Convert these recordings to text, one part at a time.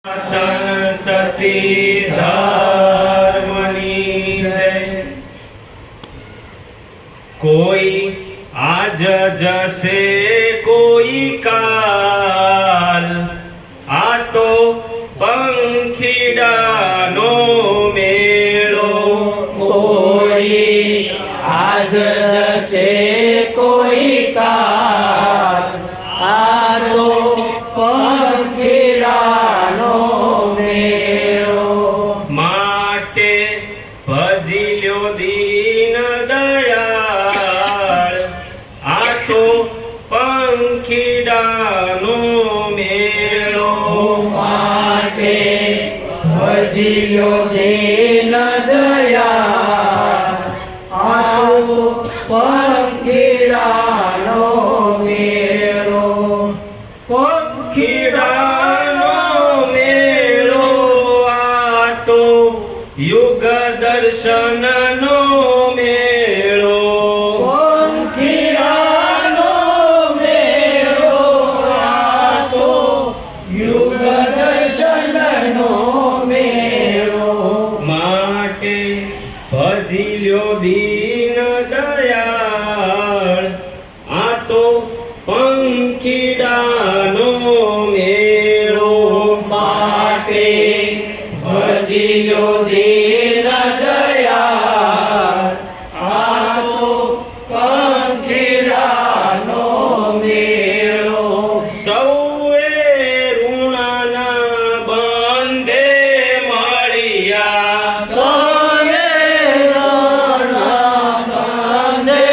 સતી ધર્મની જય। કોઈ આજ જશે કોઈ કાલ, આ તો પંખીડાનો મેળો। કોઈ આજ જશે કોઈ કાલ, આ તો પંખીડાનો મેળો। માટે ભજી લ્યો દીન દયાળ, આ તો પંખીડાનો મેળો। માટે ભજી લ્યો દીન દયાળ, આ તો પંખીડાનો મેળો। પંખીડાનો મેળો આ તો યુગ દર્શનનો મેળો। પંખીડાનો મેળો આ તો યુગ દર્શનનો મેળો। માટે ભજી લ્યો દીન દયાળ, આ તો પંખીડાનો મેળો। માટે ભજી લ્યો દીન દયાળ, આ તો પંખીડાનો મેળો। સૌએ ઋણના બંધે મળ્યા, સૌએ બંધે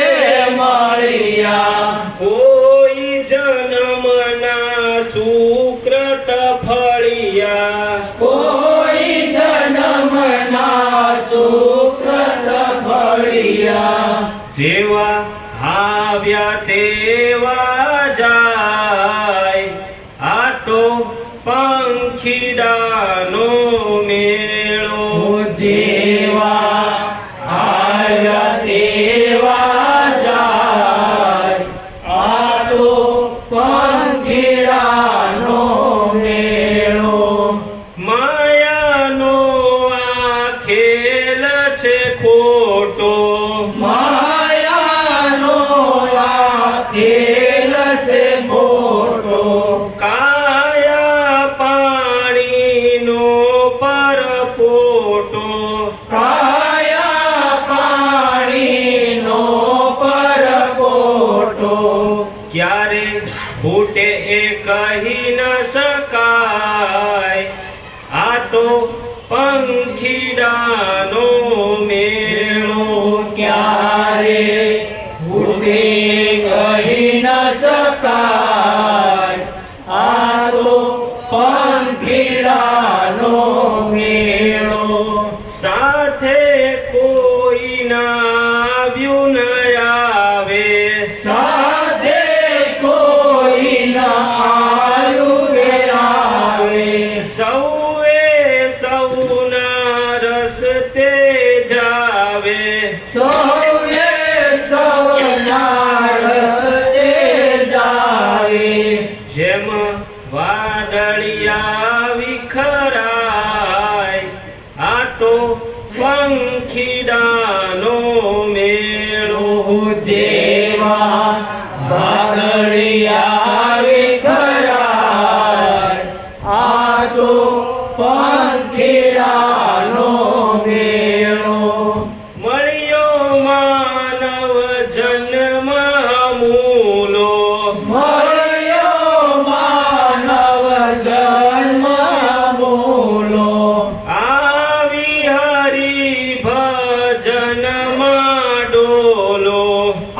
મળ્યા। કોઈ જન્મના સુકૃત ફળિયા। કોઈ જન્મના સુકૃત ફળિયા। જેવા આવ્યા તેવા જાય, આ તો પંખીડાનો મેળો। જેવા આવ્યા તેવા જાય, આ તો પંખીડાનો મેળો। માયાનો આ ખેલ છે ખોટો, માયાનો આ ખેલ છે ખોટો। કાયા પાણીનો પરપોટો। કાયા પાણીનો પરપોટો। ક્યારે ફૂટે એ કહી ન શકાય, આ તો પંખીડાનો મેળો। ક્યારે ફૂટે કહી ન શકાય, આ તો પંખીડાનો મેળો। સાથે કોઈ ના આવ્યું ન આવે, સાથે કોઈ ન આવ્યું આવે। સૌએ સૌના રસ્તે જાવે। સૌએ સૌના રસ્તે જાવે। જેમ વાદળિયા વિખરાય, આ તો પંખીડાનો મેળો। જેવા વાદળિયા વિખરાય, આ તો પંખીડાનો મેળો। મળ્યો માનવ જન્મ મૂલો, મળ્યો માનવ જન્મ મૂલો। આવી હરિ ભજનમાં ડોલો।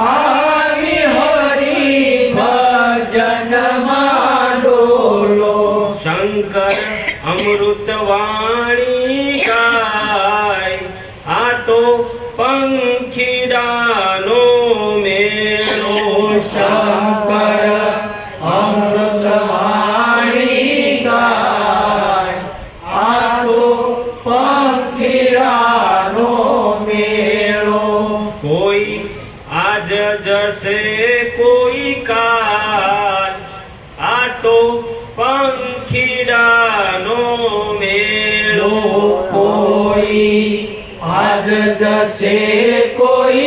આવી હરિ ભજનમાં ડોલો। શંકર અમૃત વાણી ગાય, આ તો પંખીડાનો મેળો। શંકર અમૃત વાણી ગાય, આ તો પંખીડાનો મેળો। કોઈ આજ જશે કોઈ કાલ, આ તો પંખીડાનો આજ જશે કોઈ